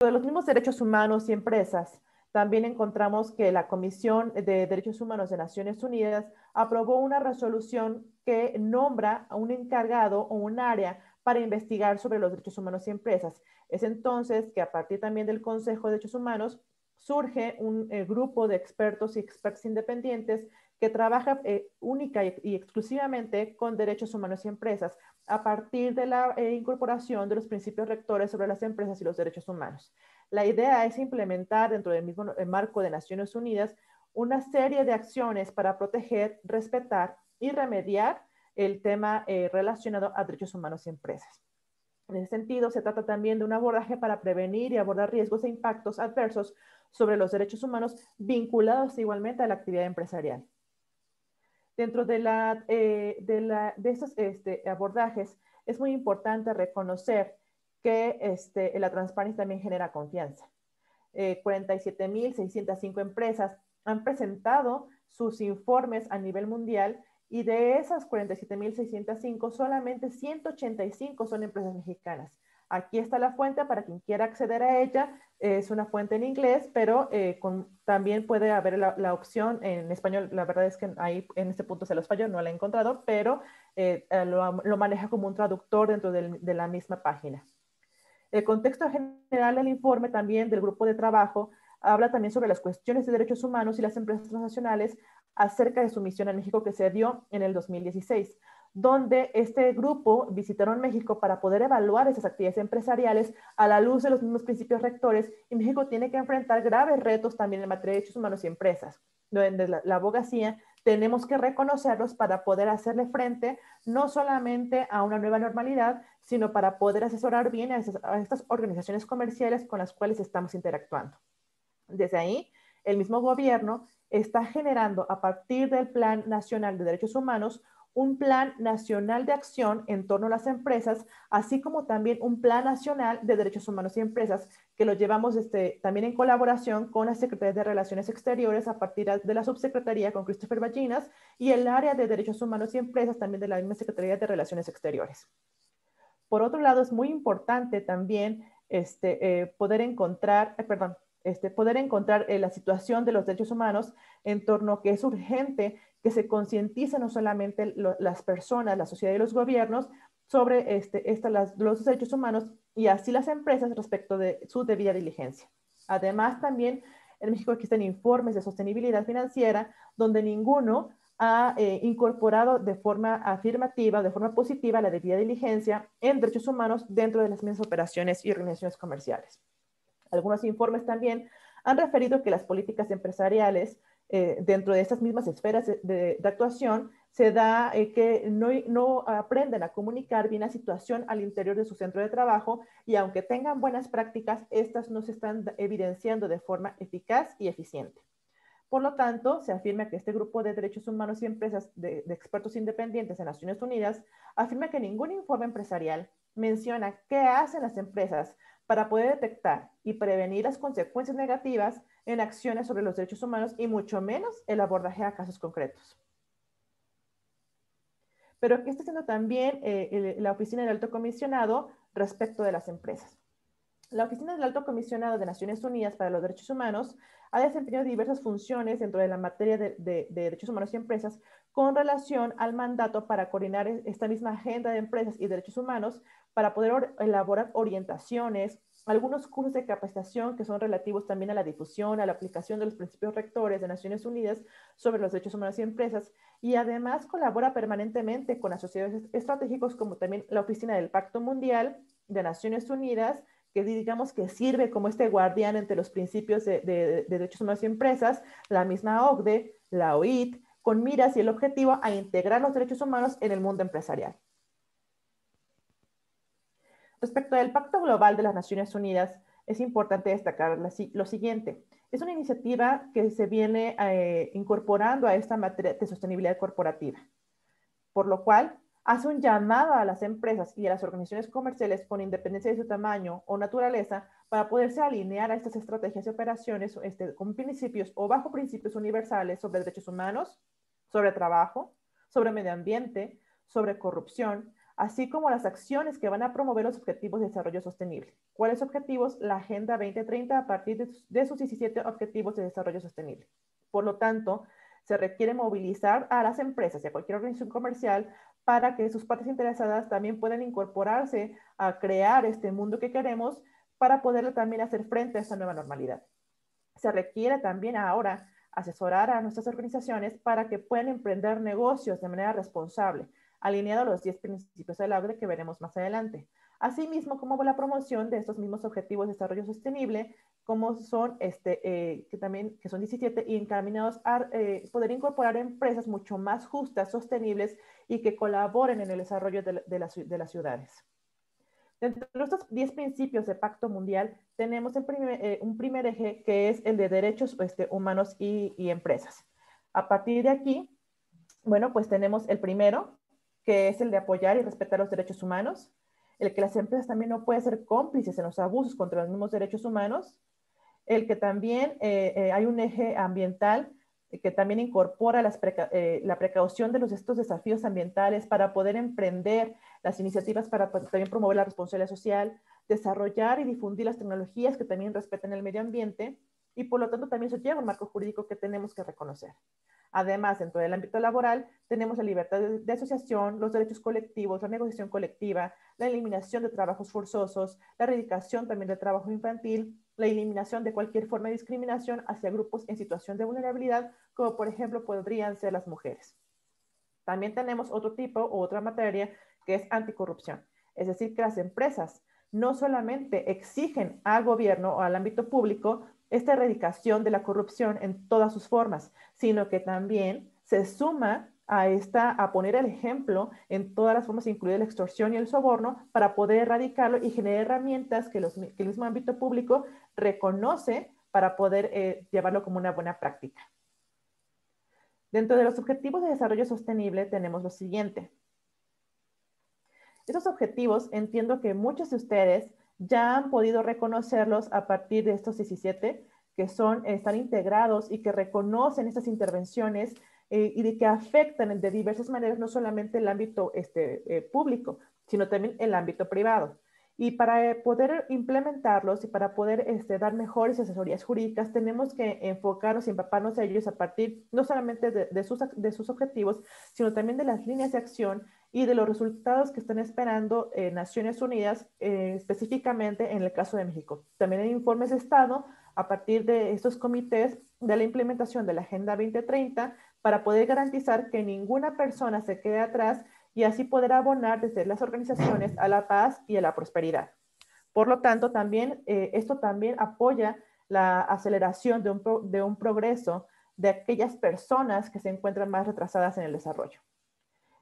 de los mismos derechos humanos y empresas, también encontramos que la Comisión de Derechos Humanos de Naciones Unidas aprobó una resolución que nombra a un encargado o un área para investigar sobre los derechos humanos y empresas. Es entonces que a partir también del Consejo de Derechos Humanos surge un grupo de expertos y expertos independientes que trabaja única y exclusivamente con derechos humanos y empresas a partir de la incorporación de los principios rectores sobre las empresas y los derechos humanos. La idea es implementar dentro del mismo marco de Naciones Unidas una serie de acciones para proteger, respetar y remediar el tema relacionado a derechos humanos y empresas. En ese sentido, se trata también de un abordaje para prevenir y abordar riesgos e impactos adversos sobre los derechos humanos vinculados igualmente a la actividad empresarial. Dentro de estos abordajes, es muy importante reconocer que la transparencia también genera confianza. 47.605 empresas han presentado sus informes a nivel mundial y de esas 47.605, solamente 185 son empresas mexicanas. Aquí está la fuente para quien quiera acceder a ella. Es una fuente en inglés, pero también puede haber la opción en español. La verdad es que ahí en este punto se los falló, no la he encontrado, pero lo maneja como un traductor dentro de la misma página. El contexto general del informe también del grupo de trabajo habla también sobre las cuestiones de derechos humanos y las empresas transnacionales acerca de su misión en México que se dio en el 2016, donde este grupo visitaron México para poder evaluar esas actividades empresariales a la luz de los mismos principios rectores, y México tiene que enfrentar graves retos también en materia de derechos humanos y empresas, donde la abogacía tenemos que reconocerlos para poder hacerle frente no solamente a una nueva normalidad, sino para poder asesorar bien a estas organizaciones comerciales con las cuales estamos interactuando. Desde ahí, el mismo gobierno está generando a partir del Plan Nacional de Derechos Humanos un plan nacional de acción en torno a las empresas, así como también un plan nacional de derechos humanos y empresas, que lo llevamos también en colaboración con la Secretaría de Relaciones Exteriores a partir de la subsecretaría con Christopher Ballinas y el área de derechos humanos y empresas también de la misma Secretaría de Relaciones Exteriores. Por otro lado, es muy importante también poder encontrar la situación de los derechos humanos en torno a que es urgente que se concientice no solamente las personas, la sociedad y los gobiernos sobre los derechos humanos y así las empresas respecto de su debida diligencia. Además, también en México existen informes de sostenibilidad financiera donde ninguno ha incorporado de forma afirmativa, de forma positiva, la debida diligencia en derechos humanos dentro de las mismas operaciones y organizaciones comerciales. Algunos informes también han referido que las políticas empresariales dentro de estas mismas esferas de actuación se da que no aprenden a comunicar bien la situación al interior de su centro de trabajo y aunque tengan buenas prácticas, estas no se están evidenciando de forma eficaz y eficiente. Por lo tanto, se afirma que este grupo de derechos humanos y empresas de expertos independientes en Naciones Unidas afirma que ningún informe empresarial menciona qué hacen las empresas para poder detectar y prevenir las consecuencias negativas en acciones sobre los derechos humanos y mucho menos el abordaje a casos concretos. Pero ¿qué está haciendo también la Oficina del Alto Comisionado respecto de las empresas? La Oficina del Alto Comisionado de Naciones Unidas para los Derechos Humanos ha desempeñado diversas funciones dentro de la materia de derechos humanos y empresas con relación al mandato para coordinar esta misma agenda de empresas y derechos humanos para poder elaborar orientaciones, algunos cursos de capacitación que son relativos también a la difusión, a la aplicación de los principios rectores de Naciones Unidas sobre los derechos humanos y empresas, y además colabora permanentemente con asociados estratégicos como también la Oficina del Pacto Mundial de Naciones Unidas, que digamos que sirve como este guardián entre los principios de derechos humanos y empresas, la misma OCDE, la OIT, con miras y el objetivo a integrar los derechos humanos en el mundo empresarial. Respecto al Pacto Global de las Naciones Unidas, es importante destacar lo siguiente. Es una iniciativa que se viene incorporando a esta materia de sostenibilidad corporativa, por lo cual hace un llamado a las empresas y a las organizaciones comerciales con independencia de su tamaño o naturaleza para poderse alinear a estas estrategias y operaciones con principios o bajo principios universales sobre derechos humanos, sobre trabajo, sobre medio ambiente, sobre corrupción, así como las acciones que van a promover los objetivos de desarrollo sostenible. ¿Cuáles objetivos? La Agenda 2030 a partir de sus 17 objetivos de desarrollo sostenible. Por lo tanto, se requiere movilizar a las empresas y a cualquier organización comercial para que sus partes interesadas también puedan incorporarse a crear este mundo que queremos para poder también hacer frente a esta nueva normalidad. Se requiere también ahora asesorar a nuestras organizaciones para que puedan emprender negocios de manera responsable, alineado a los 10 principios del AUDE que veremos más adelante. Asimismo, como la promoción de estos mismos objetivos de desarrollo sostenible, como son que son 17 y encaminados a poder incorporar empresas mucho más justas, sostenibles y que colaboren en el desarrollo de las ciudades. Dentro de estos 10 principios de Pacto Mundial, tenemos un primer eje que es el de derechos humanos y empresas. A partir de aquí, bueno, pues tenemos el primero, que es el de apoyar y respetar los derechos humanos, el que las empresas también no pueden ser cómplices en los abusos contra los mismos derechos humanos, el que también hay un eje ambiental que también incorpora la precaución de estos desafíos ambientales para poder emprender las iniciativas para también promover la responsabilidad social, desarrollar y difundir las tecnologías que también respeten el medio ambiente y por lo tanto también se lleva un marco jurídico que tenemos que reconocer. Además, dentro del ámbito laboral, tenemos la libertad de asociación, los derechos colectivos, la negociación colectiva, la eliminación de trabajos forzosos, la erradicación también del trabajo infantil, la eliminación de cualquier forma de discriminación hacia grupos en situación de vulnerabilidad, como por ejemplo podrían ser las mujeres. También tenemos otro tipo o otra materia que es anticorrupción. Es decir, que las empresas no solamente exigen al gobierno o al ámbito público esta erradicación de la corrupción en todas sus formas, sino que también se suma a poner el ejemplo en todas las formas, incluida la extorsión y el soborno, para poder erradicarlo y generar herramientas que el mismo ámbito público reconoce para poder llevarlo como una buena práctica. Dentro de los objetivos de desarrollo sostenible tenemos lo siguiente. Estos objetivos entiendo que muchos de ustedes ya han podido reconocerlos a partir de estos 17, que están integrados y que reconocen estas intervenciones y de que afectan de diversas maneras no solamente el ámbito público, sino también el ámbito privado. Y para poder implementarlos y para poder dar mejores asesorías jurídicas, tenemos que enfocarnos y empaparnos a ellos a partir no solamente de sus objetivos, sino también de las líneas de acción y de los resultados que están esperando Naciones Unidas, específicamente en el caso de México. También hay informes de Estado a partir de estos comités de la implementación de la Agenda 2030 para poder garantizar que ninguna persona se quede atrás y así poder abonar desde las organizaciones a la paz y a la prosperidad. Por lo tanto, esto también apoya la aceleración de un progreso de aquellas personas que se encuentran más retrasadas en el desarrollo.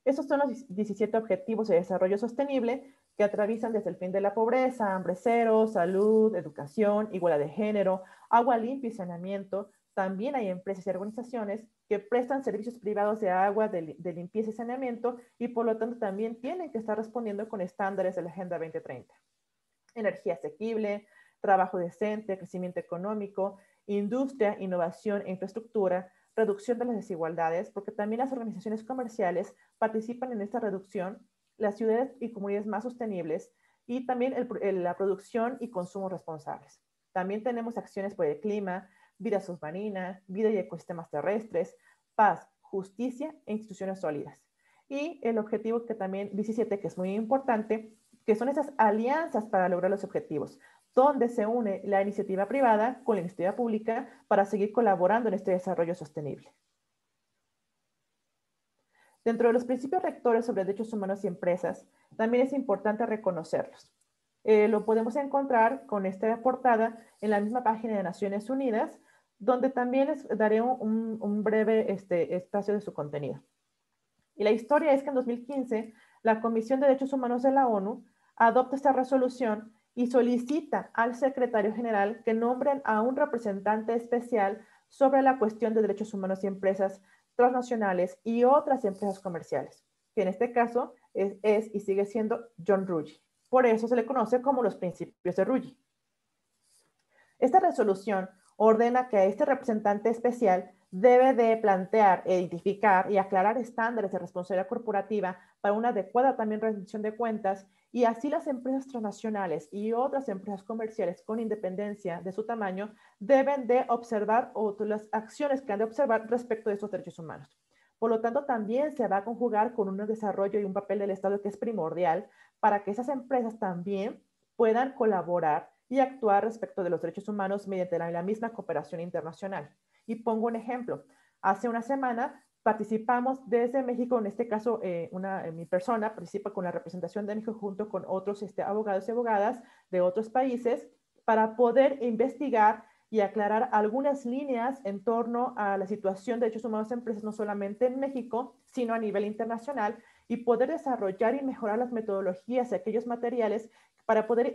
Estos son los 17 objetivos de desarrollo sostenible que atraviesan desde el fin de la pobreza, hambre cero, salud, educación, igualdad de género, agua limpia y saneamiento. También hay empresas y organizaciones que prestan servicios privados de agua, de limpieza y saneamiento y por lo tanto también tienen que estar respondiendo con estándares de la Agenda 2030. Energía asequible, trabajo decente, crecimiento económico, industria, innovación e infraestructura, reducción de las desigualdades, porque también las organizaciones comerciales participan en esta reducción, las ciudades y comunidades más sostenibles y también la producción y consumo responsables. También tenemos acciones por el clima, vida submarina, vida y ecosistemas terrestres, paz, justicia e instituciones sólidas. Y el objetivo que también 17, que es muy importante, que son esas alianzas para lograr los objetivos, donde se une la iniciativa privada con la iniciativa pública para seguir colaborando en este desarrollo sostenible. Dentro de los principios rectores sobre derechos humanos y empresas, también es importante reconocerlos. Lo podemos encontrar con esta portada en la misma página de Naciones Unidas, donde también les daré un breve espacio de su contenido. Y la historia es que en 2015, la Comisión de Derechos Humanos de la ONU adopta esta resolución y solicita al secretario general que nombren a un representante especial sobre la cuestión de derechos humanos y empresas transnacionales y otras empresas comerciales, que en este caso es y sigue siendo John Ruggie. Por eso se le conoce como los principios de Ruggie. Esta resolución ordena que a este representante especial debe de plantear, identificar y aclarar estándares de responsabilidad corporativa para una adecuada también rendición de cuentas, y así las empresas transnacionales y otras empresas comerciales con independencia de su tamaño deben de observar las acciones que han de observar respecto de estos derechos humanos. Por lo tanto, también se va a conjugar con un desarrollo y un papel del Estado que es primordial para que esas empresas también puedan colaborar y actuar respecto de los derechos humanos mediante la misma cooperación internacional. Y pongo un ejemplo. Hace una semana participamos desde México, en este caso mi persona participa con la representación de México junto con otros abogados y abogadas de otros países para poder investigar y aclarar algunas líneas en torno a la situación de derechos humanos en empresas, no solamente en México, sino a nivel internacional, y poder desarrollar y mejorar las metodologías y aquellos materiales para poder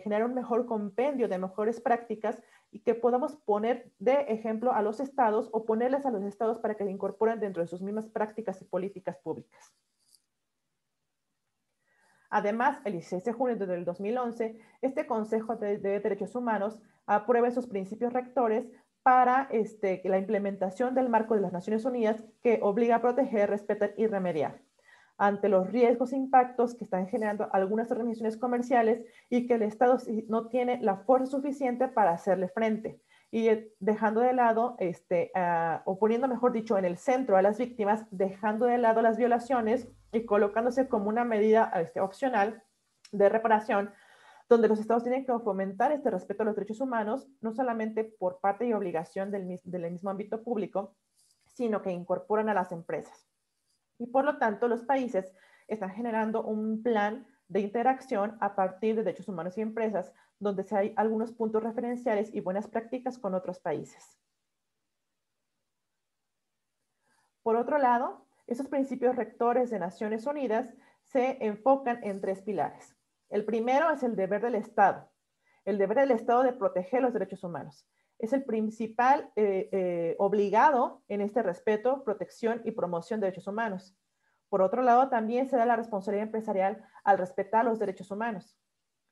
generar un mejor compendio de mejores prácticas y que podamos poner de ejemplo a los estados o ponerles a los estados para que se incorporen dentro de sus mismas prácticas y políticas públicas. Además, el 16 de junio del 2011, este Consejo de Derechos Humanos aprueba sus principios rectores para la implementación del marco de las Naciones Unidas que obliga a proteger, respetar y remediar ante los riesgos e impactos que están generando algunas organizaciones comerciales y que el Estado no tiene la fuerza suficiente para hacerle frente. Y dejando de lado, o poniendo, mejor dicho, en el centro a las víctimas, dejando de lado las violaciones y colocándose como una medida opcional de reparación, donde los estados tienen que fomentar este respeto a los derechos humanos, no solamente por parte y obligación del mismo ámbito público, sino que incorporan a las empresas. Y por lo tanto, los países están generando un plan de interacción a partir de derechos humanos y empresas, donde hay algunos puntos referenciales y buenas prácticas con otros países. Por otro lado, esos principios rectores de Naciones Unidas se enfocan en 3 pilares. El primero es el deber del Estado. El deber del Estado de proteger los derechos humanos. Es el principal obligado en este respeto, protección y promoción de derechos humanos. Por otro lado, también se da la responsabilidad empresarial al respetar los derechos humanos.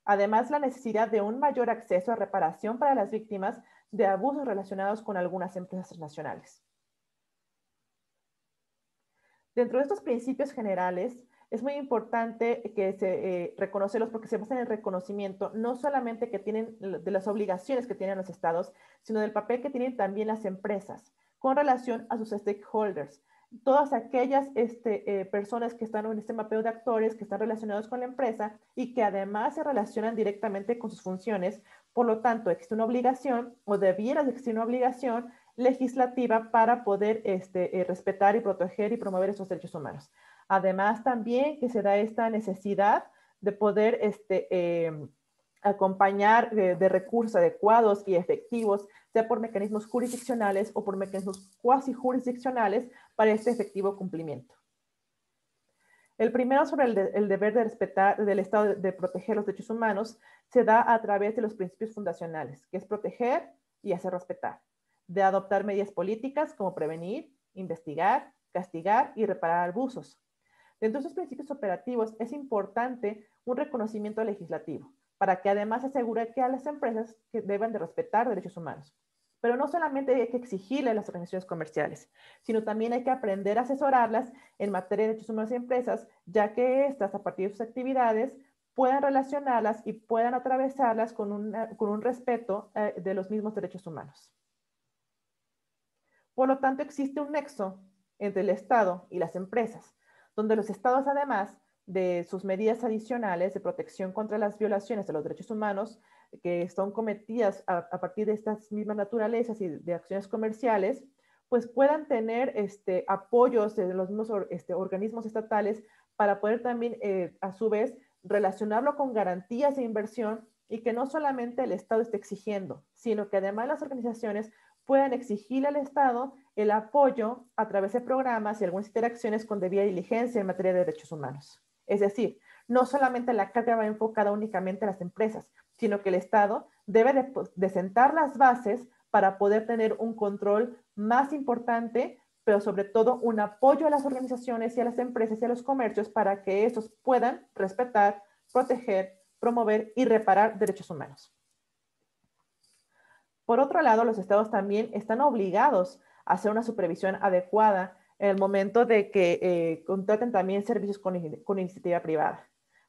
Además, la necesidad de un mayor acceso a reparación para las víctimas de abusos relacionados con algunas empresas transnacionales. Dentro de estos principios generales, es muy importante que se reconocerlos porque se basa en el reconocimiento no solamente que tienen de las obligaciones que tienen los estados, sino del papel que tienen también las empresas con relación a sus stakeholders. Todas aquellas personas que están en este mapeo de actores que están relacionados con la empresa y que además se relacionan directamente con sus funciones. Por lo tanto, existe una obligación o debiera existir una obligación legislativa para poder respetar y proteger y promover esos derechos humanos. Además, también que se da esta necesidad de poder acompañar de recursos adecuados y efectivos, sea por mecanismos jurisdiccionales o por mecanismos cuasi jurisdiccionales para este efectivo cumplimiento. El primero sobre el deber de respetar del Estado de proteger los derechos humanos se da a través de los principios fundacionales, que es proteger y hacer respetar, de adoptar medidas políticas como prevenir, investigar, castigar y reparar abusos. Dentro de esos principios operativos es importante un reconocimiento legislativo para que además asegure que a las empresas que deben de respetar derechos humanos. Pero no solamente hay que exigirle a las organizaciones comerciales, sino también hay que aprender a asesorarlas en materia de derechos humanos y empresas, ya que estas, a partir de sus actividades, puedan relacionarlas y puedan atravesarlas con un respeto de los mismos derechos humanos. Por lo tanto, existe un nexo entre el Estado y las empresas, donde los estados, además de sus medidas adicionales de protección contra las violaciones de los derechos humanos que son cometidas a partir de estas mismas naturalezas y de acciones comerciales, pues puedan tener apoyos de los mismos organismos estatales para poder también, a su vez, relacionarlo con garantías de inversión y que no solamente el Estado esté exigiendo, sino que además las organizaciones puedan exigirle al Estado el apoyo a través de programas y algunas interacciones con debida diligencia en materia de derechos humanos. Es decir, no solamente la carga va enfocada únicamente a las empresas, sino que el Estado debe de sentar las bases para poder tener un control más importante, pero sobre todo un apoyo a las organizaciones y a las empresas y a los comercios para que estos puedan respetar, proteger, promover y reparar derechos humanos. Por otro lado, los estados también están obligados hacer una supervisión adecuada en el momento de que contraten también servicios con iniciativa privada.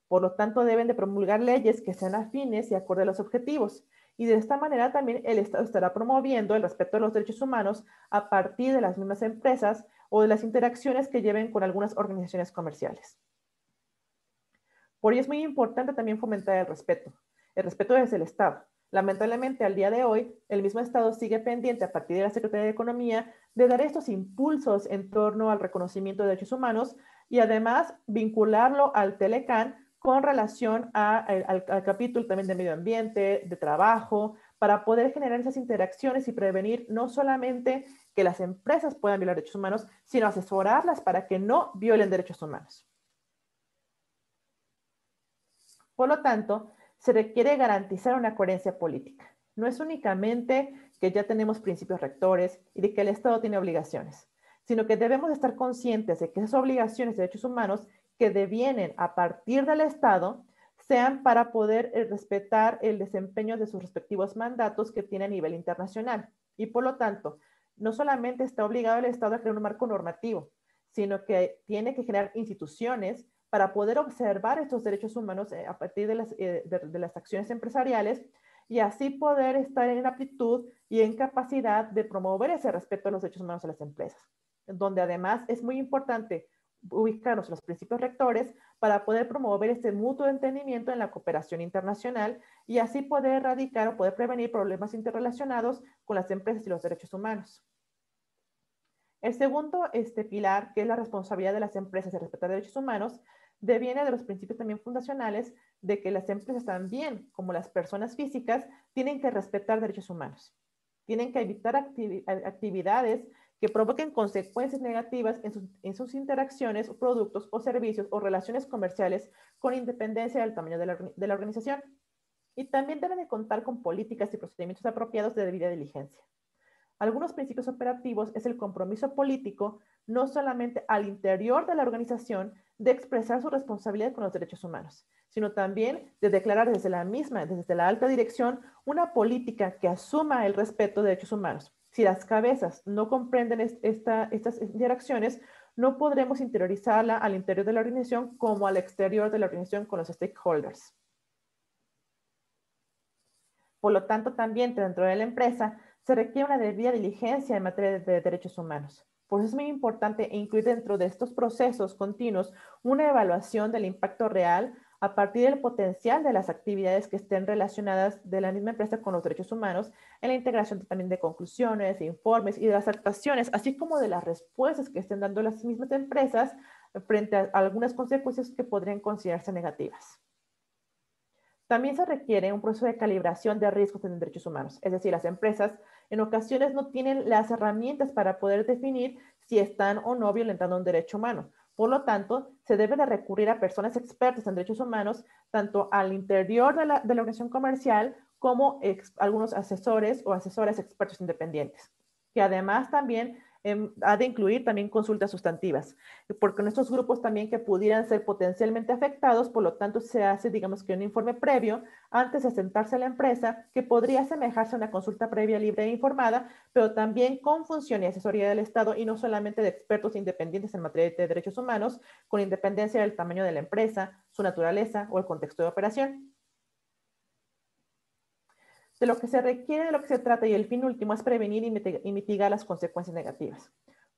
Por lo tanto, deben de promulgar leyes que sean afines y acorde a los objetivos. Y de esta manera también el Estado estará promoviendo el respeto a los derechos humanos a partir de las mismas empresas o de las interacciones que lleven con algunas organizaciones comerciales. Por ello es muy importante también fomentar el respeto. El respeto desde el Estado. Lamentablemente, al día de hoy, el mismo Estado sigue pendiente, a partir de la Secretaría de Economía, de dar estos impulsos en torno al reconocimiento de derechos humanos y además vincularlo al Telecán con relación al capítulo también de medio ambiente, de trabajo, para poder generar esas interacciones y prevenir no solamente que las empresas puedan violar derechos humanos, sino asesorarlas para que no violen derechos humanos. Por lo tanto, se requiere garantizar una coherencia política. No es únicamente que ya tenemos principios rectores y de que el Estado tiene obligaciones, sino que debemos estar conscientes de que esas obligaciones de derechos humanos que devienen a partir del Estado sean para poder respetar el desempeño de sus respectivos mandatos que tiene a nivel internacional. Y por lo tanto, no solamente está obligado el Estado a crear un marco normativo, sino que tiene que generar instituciones para poder observar estos derechos humanos a partir de las acciones empresariales y así poder estar en aptitud y en capacidad de promover ese respeto a los derechos humanos a las empresas, donde además es muy importante ubicarnos en los principios rectores para poder promover este mutuo entendimiento en la cooperación internacional y así poder erradicar o poder prevenir problemas interrelacionados con las empresas y los derechos humanos. El segundo pilar, que es la responsabilidad de las empresas de respetar derechos humanos, deviene de los principios también fundacionales de que las empresas también, como las personas físicas, tienen que respetar derechos humanos. Tienen que evitar actividades que provoquen consecuencias negativas en sus interacciones, productos o servicios o relaciones comerciales con independencia del tamaño de la organización. Y también deben de contar con políticas y procedimientos apropiados de debida diligencia. Algunos principios operativos es el compromiso político, no solamente al interior de la organización, de expresar su responsabilidad con los derechos humanos, sino también de declarar desde la alta dirección, una política que asuma el respeto de derechos humanos. Si las cabezas no comprenden estas interacciones, no podremos interiorizarla al interior de la organización como al exterior de la organización con los stakeholders. Por lo tanto, también dentro de la empresa se requiere una debida diligencia en materia de derechos humanos. Por eso es muy importante incluir dentro de estos procesos continuos una evaluación del impacto real a partir del potencial de las actividades que estén relacionadas de la misma empresa con los derechos humanos, en la integración también de conclusiones, de informes y de las actuaciones, así como de las respuestas que estén dando las mismas empresas frente a algunas consecuencias que podrían considerarse negativas. También se requiere un proceso de calibración de riesgos en derechos humanos, es decir, las empresas en ocasiones no tienen las herramientas para poder definir si están o no violentando un derecho humano. Por lo tanto, se debe de recurrir a personas expertas en derechos humanos, tanto al interior de la organización comercial como algunos asesores o asesoras expertos independientes, que además también ha de incluir también consultas sustantivas, porque en estos grupos también que pudieran ser potencialmente afectados, por lo tanto se hace, digamos que un informe previo antes de sentarse a la empresa, que podría asemejarse a una consulta previa libre e informada, pero también con función y asesoría del Estado y no solamente de expertos independientes en materia de derechos humanos, con independencia del tamaño de la empresa, su naturaleza o el contexto de operación. De lo que se requiere, de lo que se trata y el fin último es prevenir y mitigar las consecuencias negativas.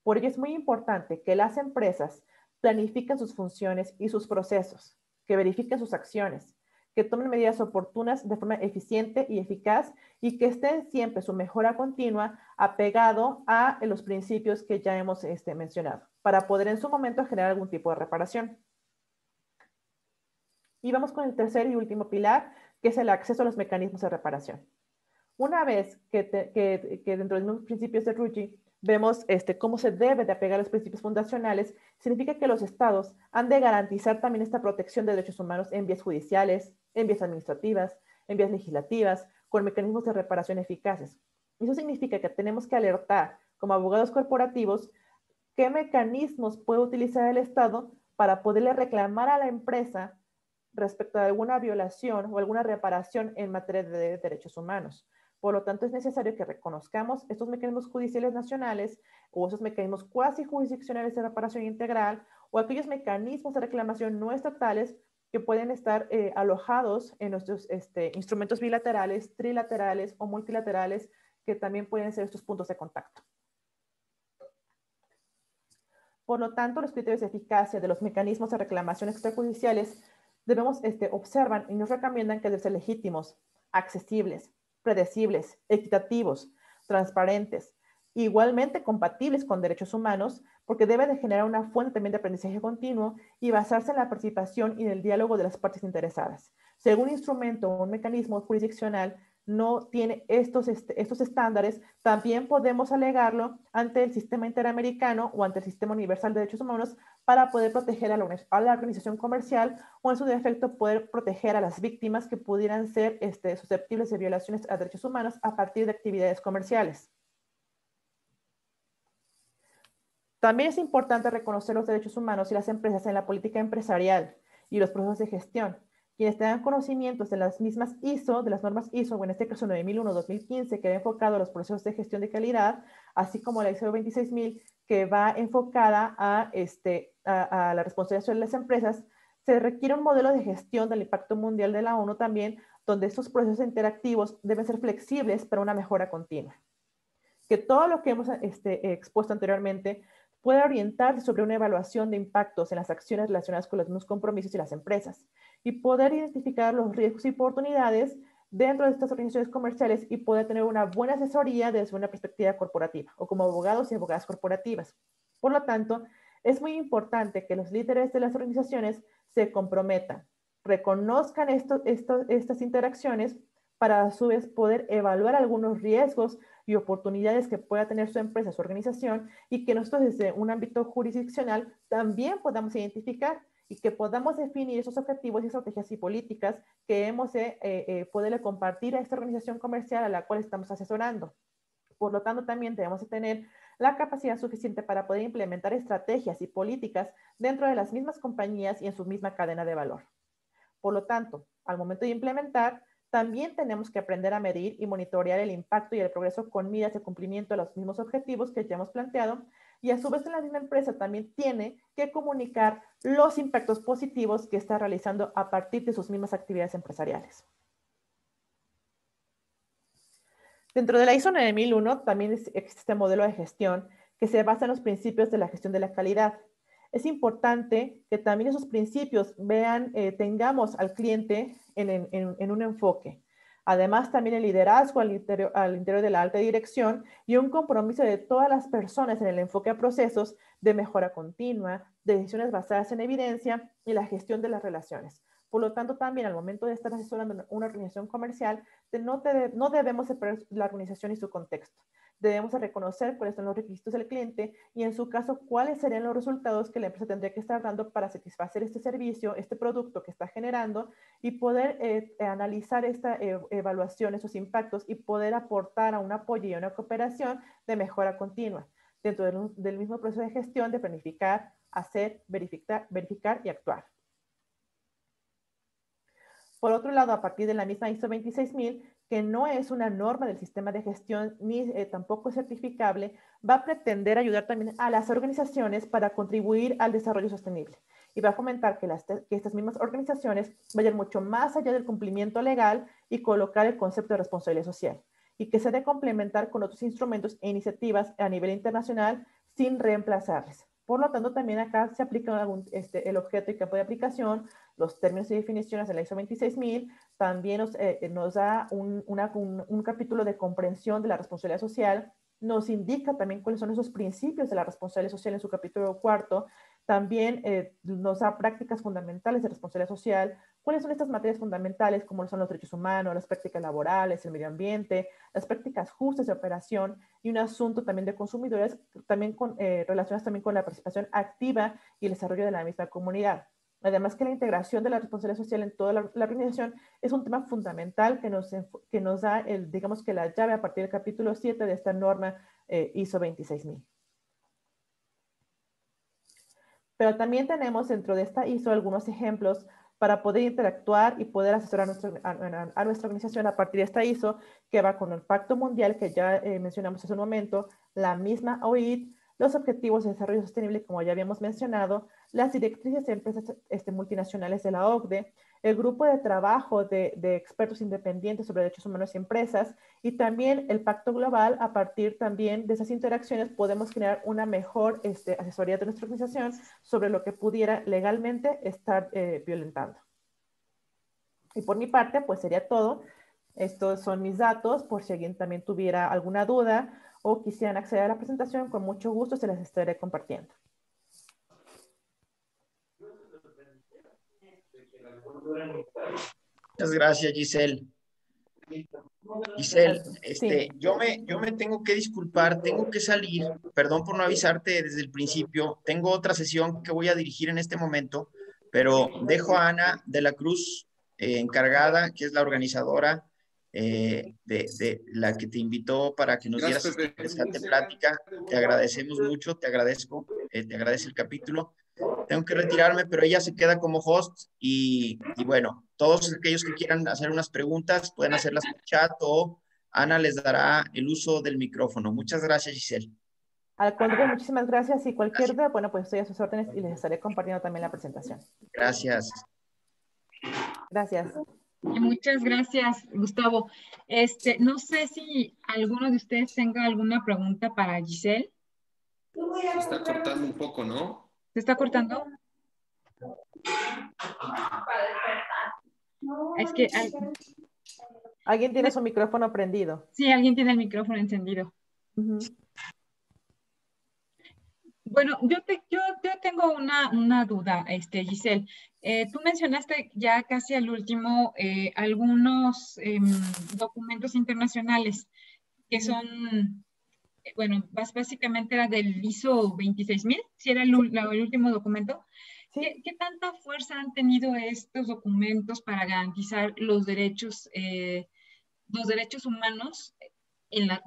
Por ello es muy importante que las empresas planifiquen sus funciones y sus procesos, que verifiquen sus acciones, que tomen medidas oportunas de forma eficiente y eficaz y que estén siempre su mejora continua apegado a los principios que ya hemos mencionado, para poder en su momento generar algún tipo de reparación. Y vamos con el tercer y último pilar, que es el acceso a los mecanismos de reparación. Una vez que dentro de los principios de Ruggie vemos cómo se debe de apegar a los principios fundacionales, significa que los estados han de garantizar también esta protección de derechos humanos en vías judiciales, en vías administrativas, en vías legislativas, con mecanismos de reparación eficaces. Eso significa que tenemos que alertar como abogados corporativos qué mecanismos puede utilizar el Estado para poderle reclamar a la empresa respecto a alguna violación o alguna reparación en materia de derechos humanos. Por lo tanto, es necesario que reconozcamos estos mecanismos judiciales nacionales o esos mecanismos cuasi jurisdiccionales de reparación integral o aquellos mecanismos de reclamación no estatales que pueden estar alojados en nuestros instrumentos bilaterales, trilaterales o multilaterales, que también pueden ser estos puntos de contacto. Por lo tanto, los criterios de eficacia de los mecanismos de reclamación extrajudiciales observan y nos recomiendan que deben ser legítimos, accesibles, predecibles, equitativos, transparentes, igualmente compatibles con derechos humanos, porque debe de generar una fuente también de aprendizaje continuo y basarse en la participación y en el diálogo de las partes interesadas. Si algún instrumento o un mecanismo jurisdiccional no tiene estos estándares, también podemos alegarlo ante el sistema interamericano o ante el sistema universal de derechos humanos para poder proteger a la organización comercial o en su defecto poder proteger a las víctimas que pudieran ser susceptibles de violaciones a derechos humanos a partir de actividades comerciales. También es importante reconocer los derechos humanos y las empresas en la política empresarial y los procesos de gestión. Quienes tengan conocimientos de las mismas ISO, de las normas ISO, o en este caso 9001-2015, que va enfocado a los procesos de gestión de calidad, así como la ISO 26000, que va enfocada a la responsabilidad social de las empresas, se requiere un modelo de gestión del impacto mundial de la ONU también, donde estos procesos interactivos deben ser flexibles para una mejora continua. Que todo lo que hemos expuesto anteriormente pueda orientarse sobre una evaluación de impactos en las acciones relacionadas con los mismos compromisos y las empresas y poder identificar los riesgos y oportunidades dentro de estas organizaciones comerciales y poder tener una buena asesoría desde una perspectiva corporativa o como abogados y abogadas corporativas. Por lo tanto, es muy importante que los líderes de las organizaciones se comprometan, reconozcan estas interacciones para a su vez poder evaluar algunos riesgos y oportunidades que pueda tener su empresa, su organización, y que nosotros desde un ámbito jurisdiccional también podamos identificar y que podamos definir esos objetivos y estrategias y políticas que hemos de poderle compartir a esta organización comercial a la cual estamos asesorando. Por lo tanto, también debemos de tener la capacidad suficiente para poder implementar estrategias y políticas dentro de las mismas compañías y en su misma cadena de valor. Por lo tanto, al momento de implementar, también tenemos que aprender a medir y monitorear el impacto y el progreso con miras de cumplimiento de los mismos objetivos que ya hemos planteado, y a su vez en la misma empresa también tiene que comunicar los impactos positivos que está realizando a partir de sus mismas actividades empresariales. Dentro de la ISO 9001 también existe este modelo de gestión que se basa en los principios de la gestión de la calidad. Es importante que también esos principios tengamos al cliente en un enfoque. Además, también el liderazgo al interior de la alta dirección y un compromiso de todas las personas en el enfoque a procesos de mejora continua, de decisiones basadas en evidencia y la gestión de las relaciones. Por lo tanto, también al momento de estar asesorando una organización comercial, no debemos separar la organización y su contexto. Debemos reconocer cuáles son los requisitos del cliente y en su caso cuáles serían los resultados que la empresa tendría que estar dando para satisfacer este servicio, este producto que está generando y poder analizar esta evaluación, esos impactos y poder aportar a un apoyo y a una cooperación de mejora continua dentro del mismo proceso de gestión de planificar, hacer, verificar y actuar. Por otro lado, a partir de la misma ISO 26000, que no es una norma del sistema de gestión ni tampoco es certificable, va a pretender ayudar también a las organizaciones para contribuir al desarrollo sostenible y va a fomentar que estas mismas organizaciones vayan mucho más allá del cumplimiento legal y colocar el concepto de responsabilidad social y que se debe complementar con otros instrumentos e iniciativas a nivel internacional sin reemplazarles. Por lo tanto, también acá se aplica el objeto y campo de aplicación, los términos y definiciones de la ISO 26000, también nos da un capítulo de comprensión de la responsabilidad social, nos indica también cuáles son esos principios de la responsabilidad social en su capítulo cuarto, también nos da prácticas fundamentales de responsabilidad social, cuáles son estas materias fundamentales, como son los derechos humanos, las prácticas laborales, el medio ambiente, las prácticas justas de operación y un asunto también de consumidores, también relacionadas también con la participación activa y el desarrollo de la misma comunidad. Además que la integración de la responsabilidad social en toda la organización es un tema fundamental que nos da, digamos que la llave a partir del capítulo 7 de esta norma ISO 26000. Pero también tenemos dentro de esta ISO algunos ejemplos para poder interactuar y poder asesorar a nuestra organización a partir de esta ISO, que va con el Pacto Mundial, que ya mencionamos hace un momento, la misma OIT, los Objetivos de Desarrollo Sostenible, como ya habíamos mencionado, las directrices de empresas multinacionales de la OCDE, el grupo de trabajo de expertos independientes sobre derechos humanos y empresas, y también el Pacto Global. A partir también de esas interacciones podemos generar una mejor asesoría de nuestra organización sobre lo que pudiera legalmente estar violentando. Y por mi parte, pues sería todo. Estos son mis datos, por si alguien también tuviera alguna duda o quisieran acceder a la presentación, con mucho gusto se las estaré compartiendo. Muchas gracias, Giselle. Giselle, Sí. yo me tengo que disculpar, tengo que salir, perdón por no avisarte desde el principio, tengo otra sesión que voy a dirigir en este momento, pero dejo a Ana de la Cruz encargada, que es la organizadora de la que te invitó para que nos dieras esta interesante plática. Te agradecemos mucho, te agradezco, te agradece el capítulo. Tengo que retirarme, pero ella se queda como host y bueno, todos aquellos que quieran hacer unas preguntas pueden hacerlas en chat o Ana les dará el uso del micrófono. Muchas gracias, Giselle. Al contrario, muchísimas gracias, y cualquier Gracias. duda, bueno, pues estoy a sus órdenes y les estaré compartiendo también la presentación. Gracias. Gracias. Muchas gracias, Gustavo. No sé si alguno de ustedes tenga alguna pregunta para Giselle. Se está cortando un poco, ¿no? ¿Se está cortando? Es que ¿Alguien tiene su micrófono prendido? sí, alguien tiene el micrófono encendido. Bueno, yo tengo una duda, Giselle. Tú mencionaste ya casi al último algunos documentos internacionales que son, bueno, básicamente era del ISO 26000, si era el último documento. Sí. ¿Qué tanta fuerza han tenido estos documentos para garantizar los derechos humanos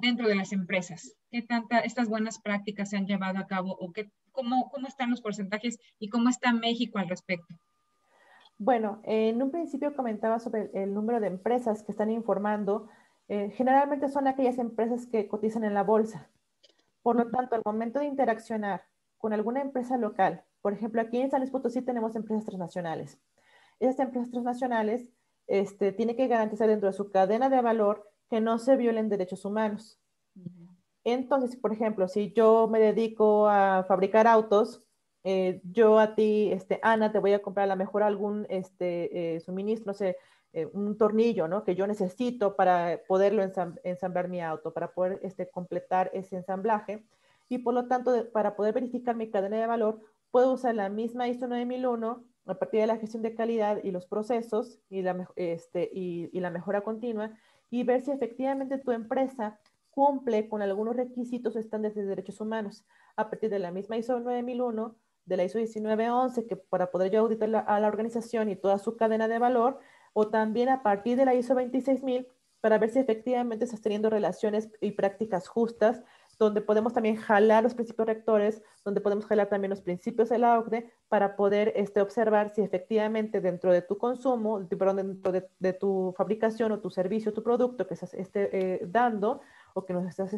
dentro de las empresas? ¿Qué tanta estas buenas prácticas se han llevado a cabo o cómo están los porcentajes y cómo está México al respecto? Bueno, en un principio comentaba sobre el número de empresas que están informando. Generalmente son aquellas empresas que cotizan en la bolsa. Por lo tanto, al momento de interaccionar con alguna empresa local, por ejemplo, aquí en San Luis Potosí tenemos empresas transnacionales. Esas empresas transnacionales tienen que garantizar dentro de su cadena de valor que no se violen derechos humanos. Entonces, por ejemplo, si yo me dedico a fabricar autos, yo a ti, Ana, te voy a comprar a lo mejor algún suministro, no sé, un tornillo, ¿no? Que yo necesito para poderlo ensamblar mi auto, para poder completar ese ensamblaje. Y por lo tanto, para poder verificar mi cadena de valor, puedo usar la misma ISO 9001 a partir de la gestión de calidad y los procesos y la mejora continua, y ver si efectivamente tu empresa cumple con algunos requisitos o estándares de derechos humanos a partir de la misma ISO 9001, de la ISO 1911, que para poder yo auditar a la organización y toda su cadena de valor, o también a partir de la ISO 26000, para ver si efectivamente estás teniendo relaciones y prácticas justas, donde podemos también jalar los principios rectores, donde podemos jalar también los principios de la OCDE, para poder observar si efectivamente dentro de tu consumo, perdón, dentro de tu fabricación o tu servicio, tu producto que estás dando, o que nos estás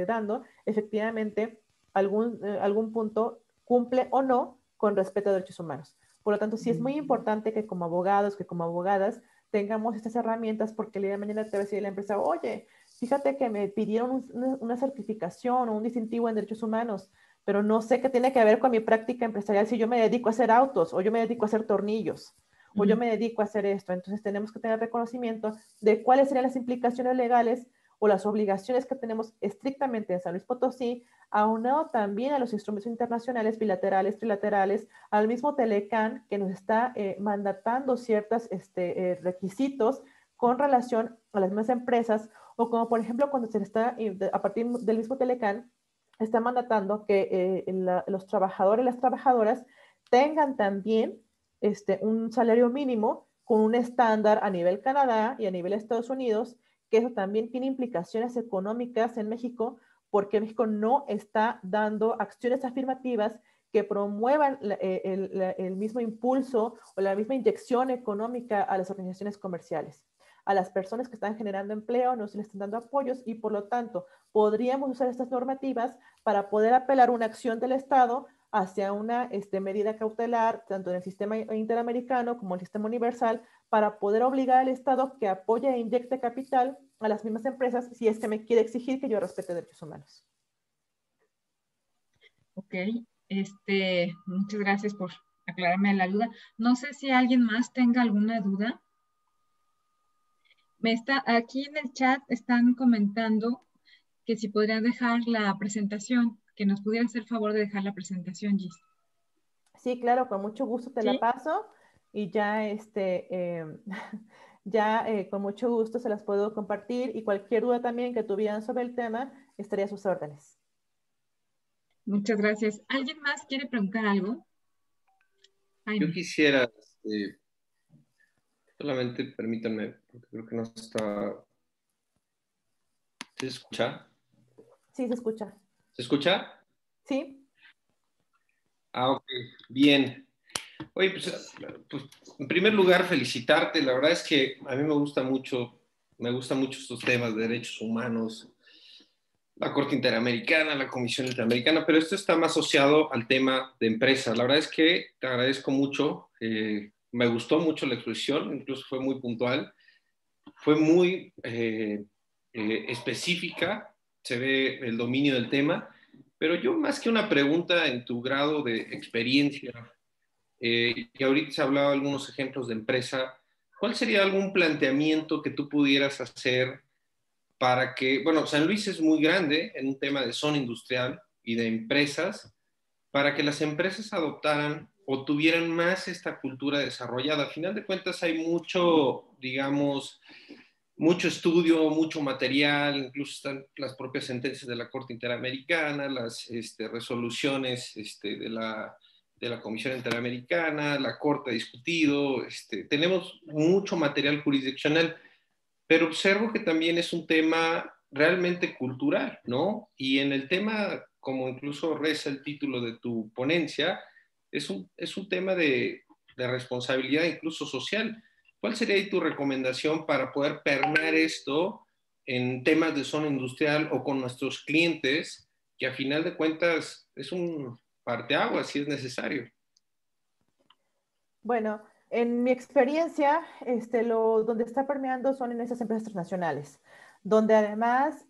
dando, efectivamente algún punto cumple o no con respeto a derechos humanos. Por lo tanto, sí es muy importante que como abogados, que como abogadas, tengamos estas herramientas, porque el día de mañana te va a decir la empresa, oye, fíjate que me pidieron una certificación o un distintivo en derechos humanos, pero no sé qué tiene que ver con mi práctica empresarial si yo me dedico a hacer autos, o yo me dedico a hacer tornillos, o yo me dedico a hacer esto. Entonces tenemos que tener reconocimiento de cuáles serían las implicaciones legales o las obligaciones que tenemos estrictamente en San Luis Potosí, aunado también a los instrumentos internacionales, bilaterales, trilaterales, al mismo Telecan, que nos está mandatando ciertos requisitos con relación a las mismas empresas, o como por ejemplo cuando se está, a partir del mismo Telecan, está mandatando que los trabajadores y las trabajadoras tengan también un salario mínimo con un estándar a nivel Canadá y a nivel Estados Unidos, que eso también tiene implicaciones económicas en México, porque México no está dando acciones afirmativas que promuevan el mismo impulso o la misma inyección económica a las organizaciones comerciales. A las personas que están generando empleo no se les están dando apoyos y por lo tanto podríamos usar estas normativas para poder apelar una acción del Estado hacia una medida cautelar, tanto en el sistema interamericano como el sistema universal, para poder obligar al Estado que apoye e inyecte capital a las mismas empresas si es que me quiere exigir que yo respete derechos humanos. Ok, muchas gracias por aclararme la duda. No sé si alguien más tenga alguna duda. Aquí en el chat están comentando que si podrían dejar la presentación, que nos pudiera hacer favor de dejar la presentación, Gis. Sí, claro, con mucho gusto te la paso y ya, con mucho gusto se las puedo compartir y cualquier duda también que tuvieran sobre el tema, estaría a sus órdenes. Muchas gracias. ¿Alguien más quiere preguntar algo? Jaime. Yo quisiera, solamente permítanme, porque creo que no está... ¿Se escucha? Sí, se escucha. ¿Se escucha? Sí. Ah, ok, bien. Oye, pues, en primer lugar, felicitarte. La verdad es que a mí me gustan mucho estos temas de derechos humanos, la Corte Interamericana, la Comisión Interamericana, pero esto está más asociado al tema de empresas. La verdad es que te agradezco mucho. Me gustó mucho la exposición, incluso fue muy puntual. Fue muy específica, se ve el dominio del tema, pero yo más que una pregunta en tu grado de experiencia, y ahorita se ha hablado de algunos ejemplos de empresa, ¿cuál sería algún planteamiento que tú pudieras hacer para que, bueno, San Luis es muy grande en un tema de zona industrial y de empresas, para que las empresas adoptaran o tuvieran más esta cultura desarrollada? A final de cuentas hay mucho, digamos, mucho estudio, mucho material, incluso están las propias sentencias de la Corte Interamericana, las resoluciones de la Comisión Interamericana, la Corte ha discutido, tenemos mucho material jurisdiccional, pero observo que también es un tema realmente cultural, ¿no? Y en el tema, como incluso reza el título de tu ponencia, es un tema de responsabilidad incluso social. ¿Cuál sería ahí tu recomendación para poder permear esto en temas de zona industrial o con nuestros clientes, que a final de cuentas es un parteaguas si es necesario? Bueno, en mi experiencia, donde está permeando son en esas empresas transnacionales, donde además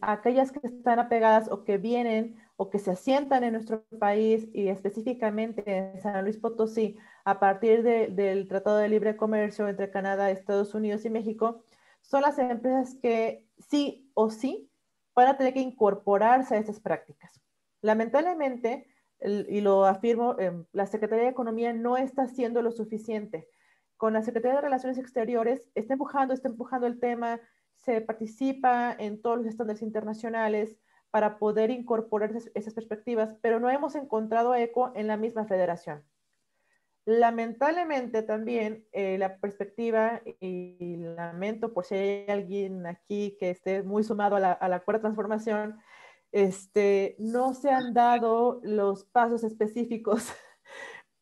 aquellas que están apegadas o que vienen o que se asientan en nuestro país y específicamente en San Luis Potosí a partir del Tratado de Libre Comercio entre Canadá, Estados Unidos y México, son las empresas que sí o sí van a tener que incorporarse a estas prácticas. Lamentablemente, y lo afirmo, la Secretaría de Economía no está haciendo lo suficiente. Con la Secretaría de Relaciones Exteriores está empujando el tema, se participa en todos los estándares internacionales para poder incorporar esas perspectivas, pero no hemos encontrado eco en la misma federación. Lamentablemente también la perspectiva, y lamento por si hay alguien aquí que esté muy sumado a la cuarta transformación, no se han dado los pasos específicos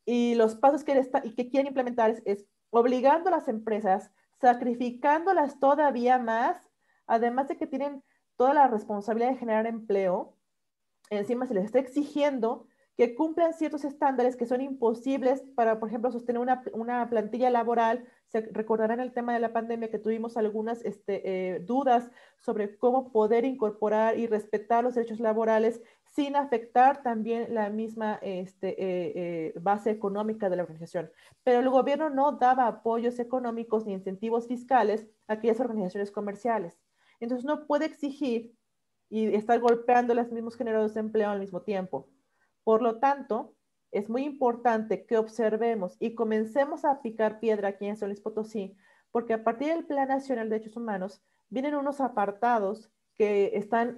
y los pasos que quieren implementar es obligando a las empresas, sacrificándolas todavía más, además de que tienen toda la responsabilidad de generar empleo, encima se les está exigiendo que cumplan ciertos estándares que son imposibles para, por ejemplo, sostener una plantilla laboral. Se recordarán el tema de la pandemia que tuvimos algunas dudas sobre cómo poder incorporar y respetar los derechos laborales sin afectar también la misma base económica de la organización. Pero el gobierno no daba apoyos económicos ni incentivos fiscales a aquellas organizaciones comerciales. Entonces no puede exigir y estar golpeando a los mismos generadores de empleo al mismo tiempo. Por lo tanto, es muy importante que observemos y comencemos a picar piedra aquí en San Luis Potosí, porque a partir del Plan Nacional de Derechos Humanos vienen unos apartados que están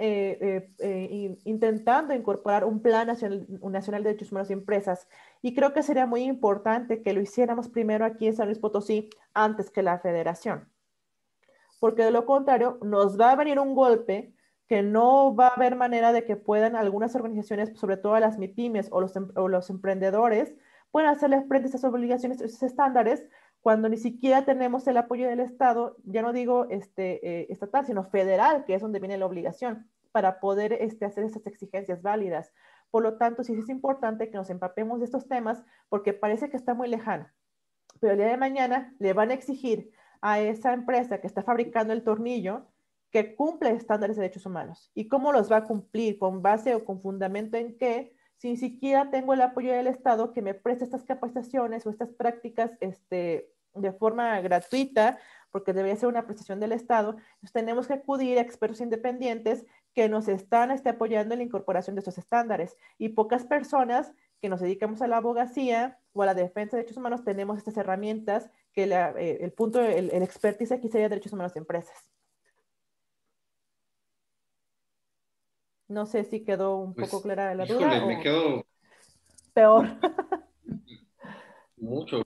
intentando incorporar un Plan Nacional de Derechos Humanos y Empresas. Y creo que sería muy importante que lo hiciéramos primero aquí en San Luis Potosí antes que la federación. Porque de lo contrario, nos va a venir un golpe que no va a haber manera de que puedan algunas organizaciones, sobre todo las MIPYMES o los emprendedores, puedan hacerle frente a esas obligaciones, esos estándares, cuando ni siquiera tenemos el apoyo del Estado, ya no digo estatal, sino federal, que es donde viene la obligación, para poder hacer esas exigencias válidas. Por lo tanto, sí es importante que nos empapemos de estos temas, porque parece que está muy lejano, pero el día de mañana le van a exigir a esa empresa que está fabricando el tornillo que cumple estándares de derechos humanos. ¿Y cómo los va a cumplir? ¿Con base o con fundamento en qué? Si ni siquiera tengo el apoyo del Estado que me preste estas capacitaciones o estas prácticas de forma gratuita, porque debería ser una prestación del Estado, entonces tenemos que acudir a expertos independientes que nos están apoyando en la incorporación de estos estándares. Y pocas personas que nos dedicamos a la abogacía o a la defensa de derechos humanos tenemos estas herramientas que el expertise aquí sería derechos humanos de empresas. No sé si quedó un poco clara la duda. Híjole, me quedo peor. Mucho.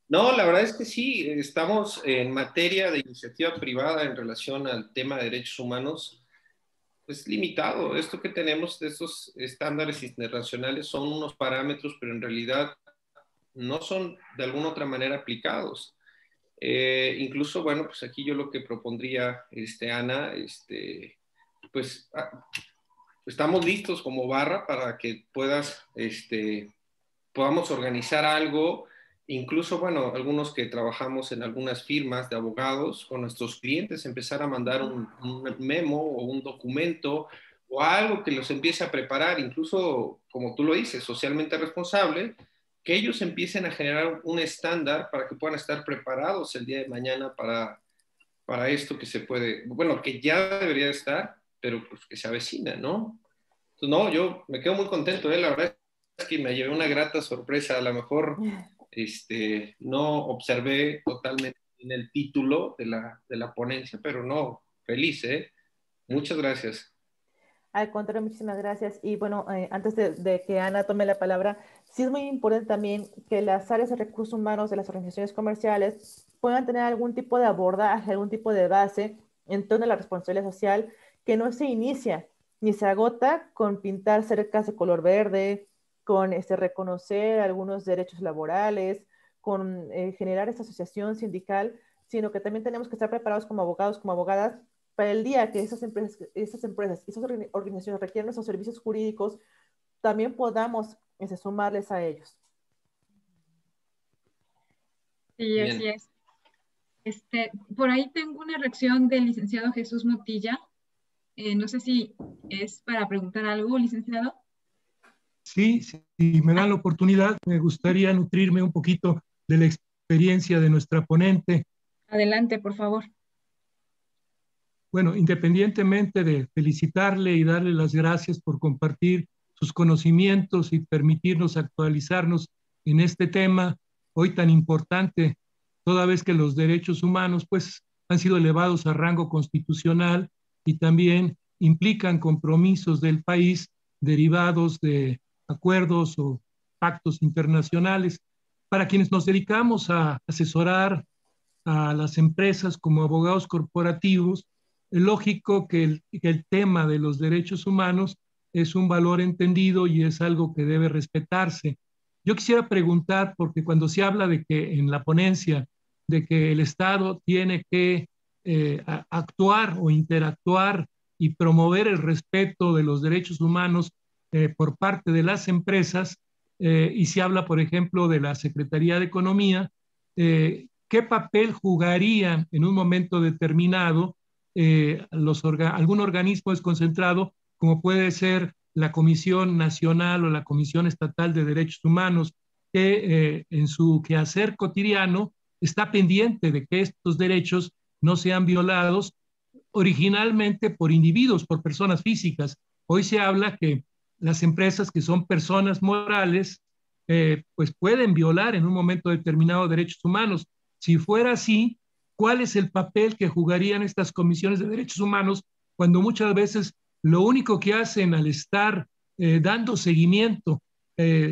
No, la verdad es que sí, estamos en materia de iniciativa privada en relación al tema de derechos humanos, pues limitado. Esto que tenemos de estos estándares internacionales son unos parámetros, pero en realidad no son de alguna otra manera aplicados. Incluso, bueno, pues aquí yo lo que propondría, Ana, pues estamos listos como barra para que podamos organizar algo, incluso, bueno, algunos que trabajamos en algunas firmas de abogados con nuestros clientes, empezar a mandar un memo o un documento o algo que los empiece a preparar, incluso, como tú lo dices, socialmente responsable, que ellos empiecen a generar un estándar para que puedan estar preparados el día de mañana para esto que se puede, bueno, que ya debería estar, pero pues que se avecina, ¿no? Entonces, no, yo me quedo muy contento, la verdad es que me llevé una grata sorpresa, a lo mejor no observé totalmente en el título de la ponencia, pero no, feliz, muchas gracias. Al contrario, muchísimas gracias. Y bueno, antes de que Ana tome la palabra, sí es muy importante también que las áreas de recursos humanos de las organizaciones comerciales puedan tener algún tipo de abordaje, algún tipo de base en torno a la responsabilidad social que no se inicia ni se agota con pintar cercas de color verde, con reconocer algunos derechos laborales, con generar esta asociación sindical, sino que también tenemos que estar preparados como abogados, como abogadas, para el día que esas empresas y esas organizaciones requieran nuestros servicios jurídicos, también podamos sumarles a ellos. Sí, así es. Por ahí tengo una reacción del licenciado Jesús Motilla. No sé si es para preguntar algo, licenciado. Sí, si me dan la oportunidad, me gustaría nutrirme un poquito de la experiencia de nuestra ponente. Adelante, por favor. Bueno, independientemente de felicitarle y darle las gracias por compartir sus conocimientos y permitirnos actualizarnos en este tema hoy tan importante, toda vez que los derechos humanos pues han sido elevados a rango constitucional y también implican compromisos del país derivados de acuerdos o pactos internacionales. Para quienes nos dedicamos a asesorar a las empresas como abogados corporativos, es lógico que el tema de los derechos humanos es un valor entendido y es algo que debe respetarse. Yo quisiera preguntar, porque cuando se habla de que en la ponencia, de que el Estado tiene que actuar o interactuar y promover el respeto de los derechos humanos por parte de las empresas, y se habla, por ejemplo, de la Secretaría de Economía, ¿qué papel jugaría en un momento determinado algún organismo desconcentrado, como puede ser la Comisión Nacional o la Comisión Estatal de Derechos Humanos, que en su quehacer cotidiano está pendiente de que estos derechos no sean violados originalmente por individuos, por personas físicas? Hoy se habla que las empresas que son personas morales, pues pueden violar en un momento determinado derechos humanos. Si fuera así, ¿cuál es el papel que jugarían estas comisiones de derechos humanos cuando muchas veces lo único que hacen al estar dando seguimiento,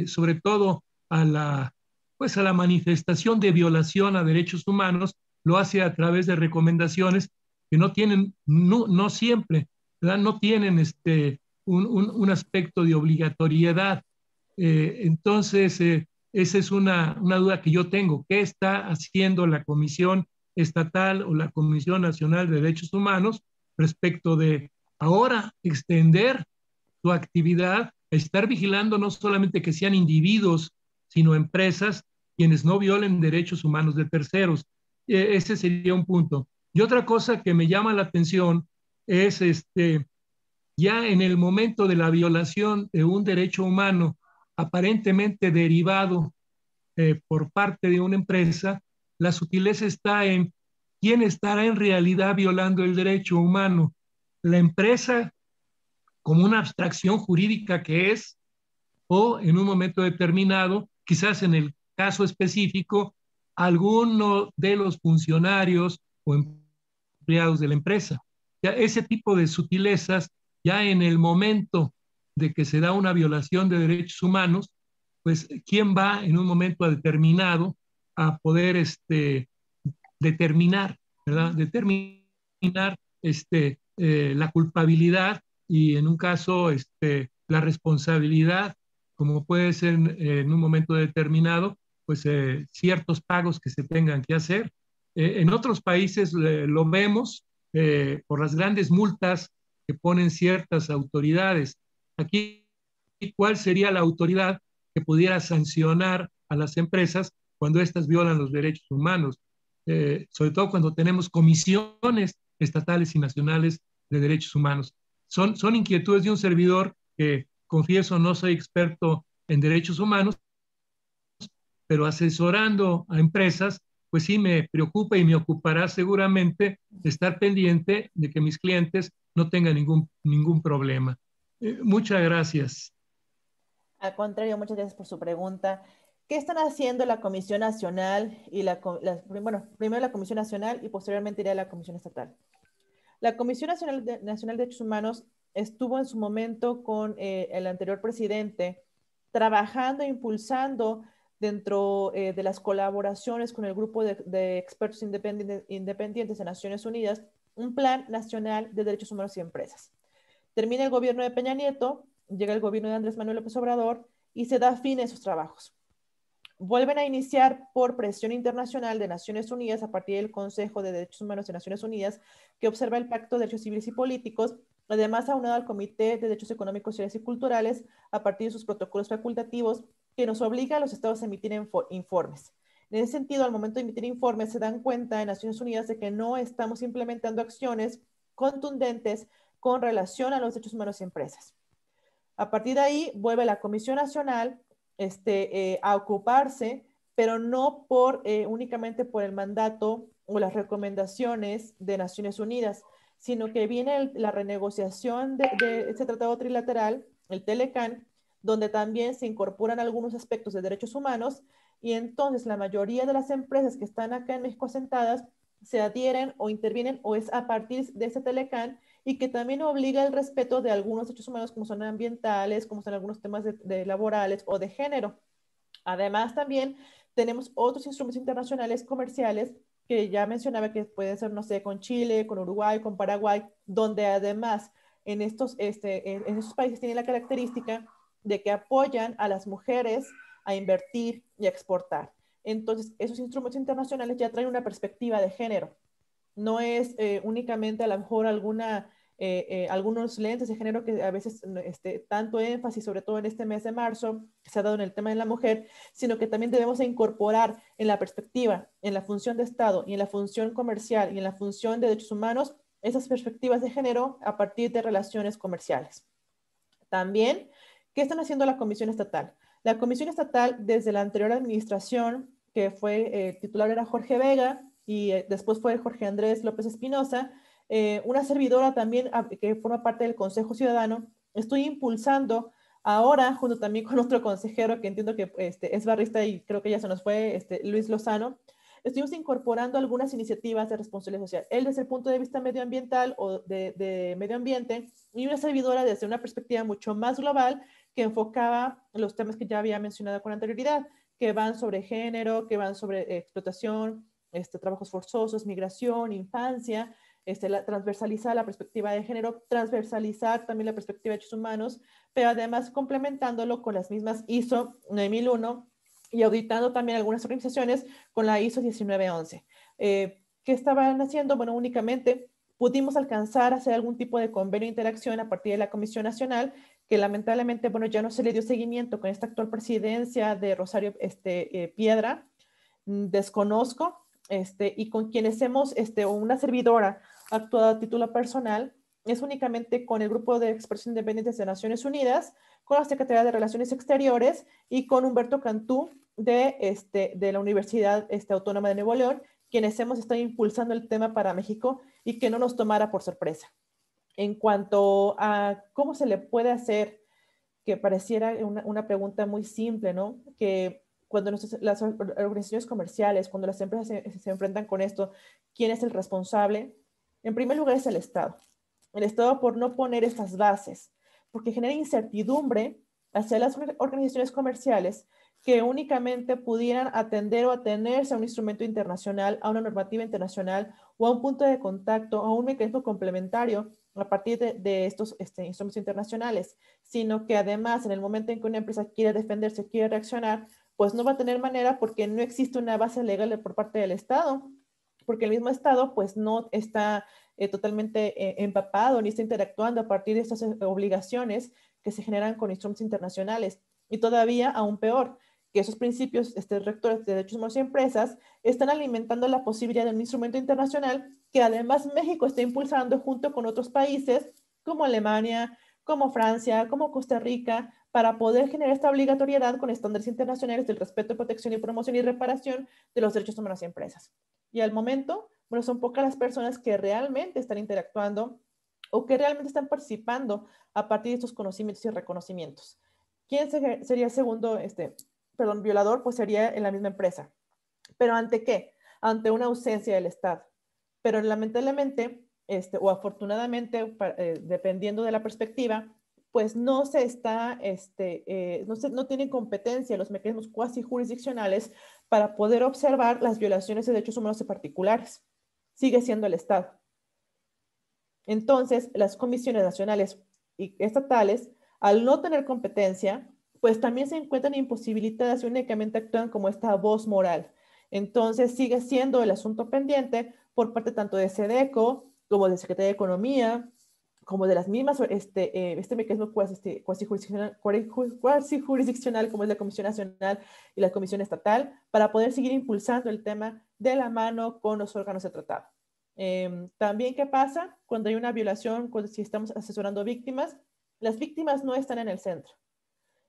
sobre todo a la manifestación de violación a derechos humanos, lo hace a través de recomendaciones que no siempre ¿verdad? No tienen un aspecto de obligatoriedad. Entonces, esa es una duda que yo tengo. ¿Qué está haciendo la Comisión Estatal o la Comisión Nacional de Derechos Humanos respecto de ahora extender su actividad a estar vigilando no solamente que sean individuos, sino empresas quienes no violen derechos humanos de terceros? Ese sería un punto. Y otra cosa que me llama la atención es ya en el momento de la violación de un derecho humano aparentemente derivado por parte de una empresa, la sutileza está en quién estará en realidad violando el derecho humano. La empresa como una abstracción jurídica que es, o en un momento determinado, quizás en el caso específico, alguno de los funcionarios o empleados de la empresa. Ya ese tipo de sutilezas, ya en el momento de que se da una violación de derechos humanos, pues quién va en un momento determinado a poder determinar, ¿verdad? Determinar la culpabilidad y en un caso la responsabilidad, como puede ser en un momento determinado, pues ciertos pagos que se tengan que hacer. En otros países lo vemos por las grandes multas que ponen ciertas autoridades. Aquí, ¿cuál sería la autoridad que pudiera sancionar a las empresas cuando éstas violan los derechos humanos? Sobre todo cuando tenemos comisiones estatales y nacionales de derechos humanos. Son inquietudes de un servidor que, confieso, no soy experto en derechos humanos, pero asesorando a empresas, pues sí me preocupa y me ocupará seguramente estar pendiente de que mis clientes no tengan ningún problema. Muchas gracias. Al contrario, muchas gracias por su pregunta. ¿Qué están haciendo la Comisión Nacional y bueno, primero la Comisión Nacional y posteriormente irá a la Comisión Estatal? La Comisión Nacional de Derechos Humanos estuvo en su momento con el anterior presidente trabajando e impulsando dentro de las colaboraciones con el grupo de expertos independientes de Naciones Unidas un plan nacional de derechos humanos y empresas. Termina el gobierno de Peña Nieto, llega el gobierno de Andrés Manuel López Obrador y se da fin a esos trabajos. Vuelven a iniciar por presión internacional de Naciones Unidas a partir del Consejo de Derechos Humanos de Naciones Unidas, que observa el Pacto de Derechos Civiles y Políticos, además aunado al Comité de Derechos Económicos, Sociales y Culturales, a partir de sus protocolos facultativos, que nos obliga a los estados a emitir informes. En ese sentido, al momento de emitir informes, se dan cuenta en Naciones Unidas de que no estamos implementando acciones contundentes con relación a los derechos humanos y empresas. A partir de ahí, vuelve la Comisión Nacional a ocuparse, pero no únicamente por el mandato o las recomendaciones de Naciones Unidas, sino que viene la renegociación de este tratado trilateral, el TELECAN, donde también se incorporan algunos aspectos de derechos humanos y entonces la mayoría de las empresas que están acá en México asentadas se adhieren o intervienen o es a partir de ese TELECAN y que también obliga el respeto de algunos derechos humanos como son ambientales, como son algunos temas de laborales o de género. Además, también tenemos otros instrumentos internacionales comerciales que ya mencionaba que pueden ser, no sé, con Chile, con Uruguay, con Paraguay, donde además en estos países tienen la característica de que apoyan a las mujeres a invertir y a exportar. Entonces, esos instrumentos internacionales ya traen una perspectiva de género. No es únicamente a lo mejor algunos lentes de género que a veces tanto énfasis, sobre todo en este mes de marzo, se ha dado en el tema de la mujer, sino que también debemos incorporar en la perspectiva, en la función de Estado y en la función comercial y en la función de derechos humanos, esas perspectivas de género a partir de relaciones comerciales. También, ¿qué están haciendo la Comisión Estatal? La Comisión Estatal, desde la anterior administración, que fue titular era Jorge Vega, y después fue Jorge Andrés López Espinosa, una servidora también que forma parte del Consejo Ciudadano. Estoy impulsando ahora, junto también con otro consejero que entiendo que es barrista y creo que ya se nos fue, Luis Lozano, estuvimos incorporando algunas iniciativas de responsabilidad social. Él desde el punto de vista medioambiental o de medio ambiente y una servidora desde una perspectiva mucho más global que enfocaba los temas que ya había mencionado con anterioridad, que van sobre género, que van sobre explotación, trabajos forzosos, migración, infancia, transversalizar la perspectiva de género, transversalizar también la perspectiva de derechos humanos, pero además complementándolo con las mismas ISO 9001 y auditando también algunas organizaciones con la ISO 1911. ¿Qué estaban haciendo? Bueno, únicamente pudimos alcanzar a hacer algún tipo de convenio de interacción a partir de la Comisión Nacional, que lamentablemente, bueno, ya no se le dio seguimiento con esta actual presidencia de Rosario Piedra, desconozco, y con quienes hemos, o una servidora actuado a título personal, es únicamente con el Grupo de Expresión Independientes de Naciones Unidas, con la Secretaría de Relaciones Exteriores y con Humberto Cantú de la Universidad Autónoma de Nuevo León, quienes hemos estado impulsando el tema para México y que no nos tomara por sorpresa. En cuanto a cómo se le puede hacer, que pareciera una pregunta muy simple, ¿no? Que cuando las organizaciones comerciales, cuando las empresas se enfrentan con esto, ¿quién es el responsable? En primer lugar es el Estado. El Estado por no poner estas bases, porque genera incertidumbre hacia las organizaciones comerciales que únicamente pudieran atender o atenerse a un instrumento internacional, a una normativa internacional o a un punto de contacto, a un mecanismo complementario a partir de estos instrumentos internacionales, sino que además en el momento en que una empresa quiere defenderse, quiere reaccionar, pues no va a tener manera porque no existe una base legal por parte del Estado, porque el mismo Estado pues no está totalmente empapado ni está interactuando a partir de estas obligaciones que se generan con instrumentos internacionales. Y todavía, aún peor, que esos principios rectores de derechos humanos y empresas están alimentando la posibilidad de un instrumento internacional que además México está impulsando junto con otros países como Alemania, como Francia, como Costa Rica, para poder generar esta obligatoriedad con estándares internacionales del respeto, protección y promoción y reparación de los derechos humanos y empresas. Y al momento, bueno, son pocas las personas que realmente están interactuando o que realmente están participando a partir de estos conocimientos y reconocimientos. ¿Quién sería el segundo violador? Pues sería en la misma empresa. ¿Pero ante qué? Ante una ausencia del Estado. Pero lamentablemente, o afortunadamente, dependiendo de la perspectiva, pues no se está, no tienen competencia los mecanismos cuasi jurisdiccionales para poder observar las violaciones de derechos humanos de particulares. Sigue siendo el Estado. Entonces, las comisiones nacionales y estatales, al no tener competencia, pues también se encuentran imposibilitadas y únicamente actúan como esta voz moral. Entonces, sigue siendo el asunto pendiente por parte tanto de SEDECO como de Secretaría de Economía, como de las mismas, este mecanismo cuasi jurisdiccional como es la Comisión Nacional y la Comisión Estatal, para poder seguir impulsando el tema de la mano con los órganos de tratado. También, ¿qué pasa cuando hay una violación, si estamos asesorando víctimas? Las víctimas no están en el centro.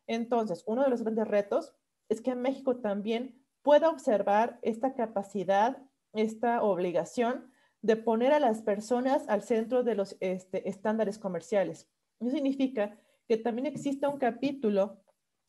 Entonces, uno de los grandes retos es que México también pueda observar esta capacidad, esta obligación de poner a las personas al centro de los estándares comerciales. Eso significa que también exista un capítulo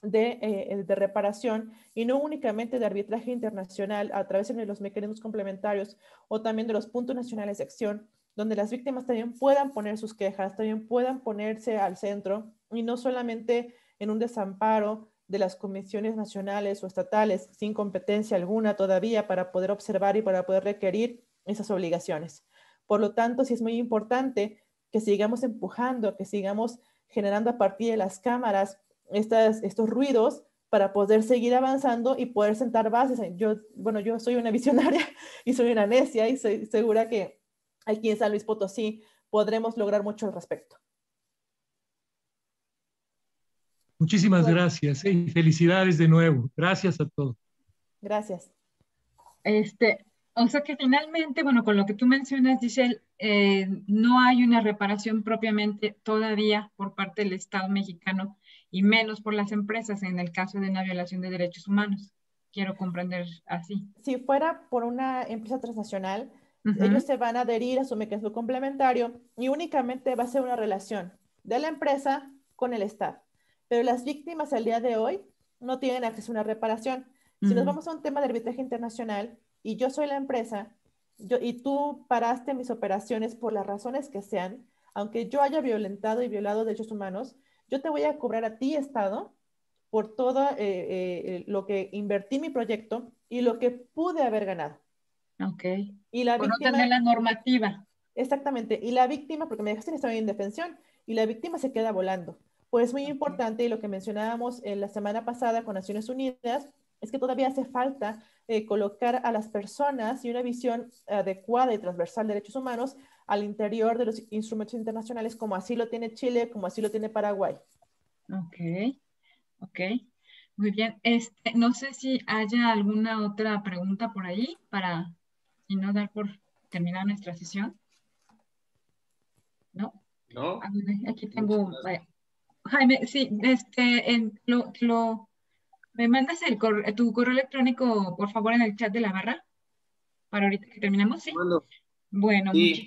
de reparación y no únicamente de arbitraje internacional a través de los mecanismos complementarios o también de los puntos nacionales de acción, donde las víctimas también puedan poner sus quejas, también puedan ponerse al centro y no solamente en un desamparo de las comisiones nacionales o estatales sin competencia alguna todavía para poder observar y para poder requerir esas obligaciones. Por lo tanto, sí es muy importante que sigamos empujando, que sigamos generando a partir de las cámaras estos ruidos para poder seguir avanzando y poder sentar bases. Yo soy una visionaria y soy una necia y soy segura que aquí en San Luis Potosí podremos lograr mucho al respecto. Muchísimas gracias y felicidades de nuevo. Gracias a todos. Gracias. O sea que finalmente, bueno, con lo que tú mencionas, Giselle, no hay una reparación propiamente todavía por parte del Estado mexicano y menos por las empresas en el caso de una violación de derechos humanos. Quiero comprender así. Si fuera por una empresa transnacional, ellos se van a adherir a su mecanismo complementario y únicamente va a ser una relación de la empresa con el Estado. Pero las víctimas al día de hoy no tienen acceso a una reparación. Si nos vamos a un tema de arbitraje internacional y yo soy la empresa y tú paraste mis operaciones por las razones que sean, aunque yo haya violentado y violado derechos humanos, yo te voy a cobrar a ti, Estado, por todo lo que invertí en mi proyecto y lo que pude haber ganado. Ok. Y la por víctima, no tener la normativa. Exactamente. Y la víctima, porque me dejaste en estado de indefensión, y la víctima se queda volando. Pues es muy importante, y lo que mencionábamos la semana pasada con Naciones Unidas, es que todavía hace falta colocar a las personas y una visión adecuada y transversal de derechos humanos al interior de los instrumentos internacionales, como así lo tiene Chile, como así lo tiene Paraguay. Ok, ok. Muy bien. No sé si haya alguna otra pregunta por ahí para, y no dar por terminar nuestra sesión. ¿No? ¿No? Aquí tengo, Jaime, sí, me mandas tu correo electrónico, por favor, en el chat de la barra, para ahorita que terminemos, ¿sí? Bueno, Sí.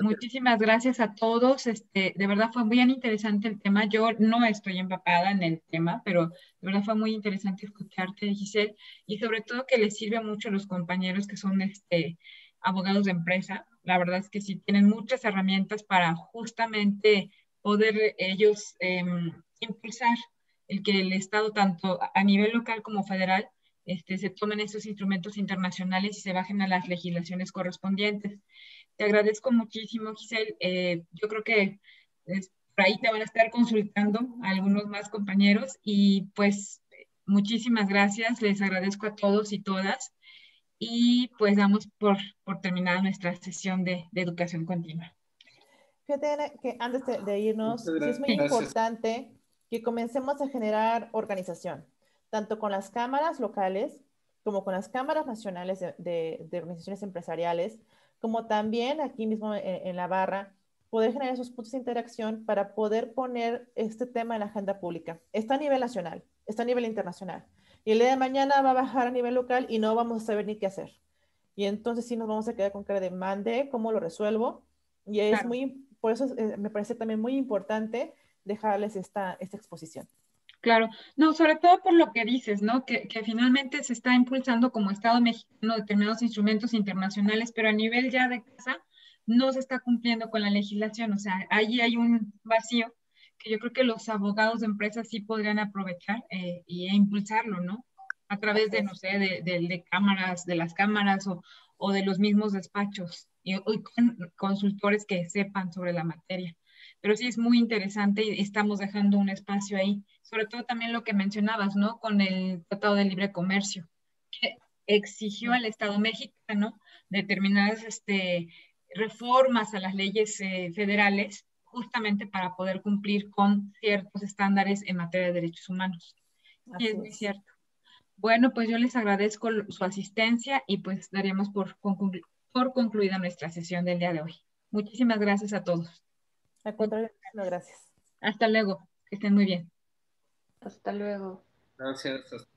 muchísimas gracias a todos. De verdad fue bien interesante el tema. Yo no estoy empapada en el tema, pero de verdad fue muy interesante escucharte, Giselle, y sobre todo que les sirve mucho a los compañeros que son abogados de empresa. La verdad es que sí tienen muchas herramientas para justamente poder ellos impulsar el que el Estado, tanto a nivel local como federal, se tomen estos instrumentos internacionales y se bajen a las legislaciones correspondientes. Te agradezco muchísimo, Giselle. Yo creo que por ahí te van a estar consultando a algunos más compañeros y pues muchísimas gracias. Les agradezco a todos y todas y pues damos por terminada nuestra sesión de educación continua. Fíjate que antes de irnos, sí es muy importante que comencemos a generar organización, tanto con las cámaras locales como con las cámaras nacionales de organizaciones empresariales, como también aquí mismo en la barra, poder generar esos puntos de interacción para poder poner este tema en la agenda pública. Está a nivel nacional, está a nivel internacional. Y el día de mañana va a bajar a nivel local y no vamos a saber ni qué hacer. Y entonces sí nos vamos a quedar con cara de mande, ¿cómo lo resuelvo? Y es Claro. por eso me parece también muy importante dejarles esta exposición. Claro, no, sobre todo por lo que dices, ¿no? Que finalmente se está impulsando como Estado mexicano determinados instrumentos internacionales, pero a nivel ya de casa no se está cumpliendo con la legislación. O sea, ahí hay un vacío que yo creo que los abogados de empresas sí podrían aprovechar e impulsarlo, ¿no? A través de, no sé, de cámaras, de las cámaras o de los mismos despachos y consultores que sepan sobre la materia. Pero sí es muy interesante y estamos dejando un espacio ahí. Sobre todo también lo que mencionabas, ¿no? Con el Tratado de Libre Comercio, que exigió al Estado mexicano determinadas reformas a las leyes federales justamente para poder cumplir con ciertos estándares en materia de derechos humanos. Y es muy cierto. Bueno, pues yo les agradezco su asistencia y pues daríamos por concluida nuestra sesión del día de hoy. Muchísimas gracias a todos. Al contrario, gracias. Hasta luego, que estén muy bien. Hasta luego. Gracias.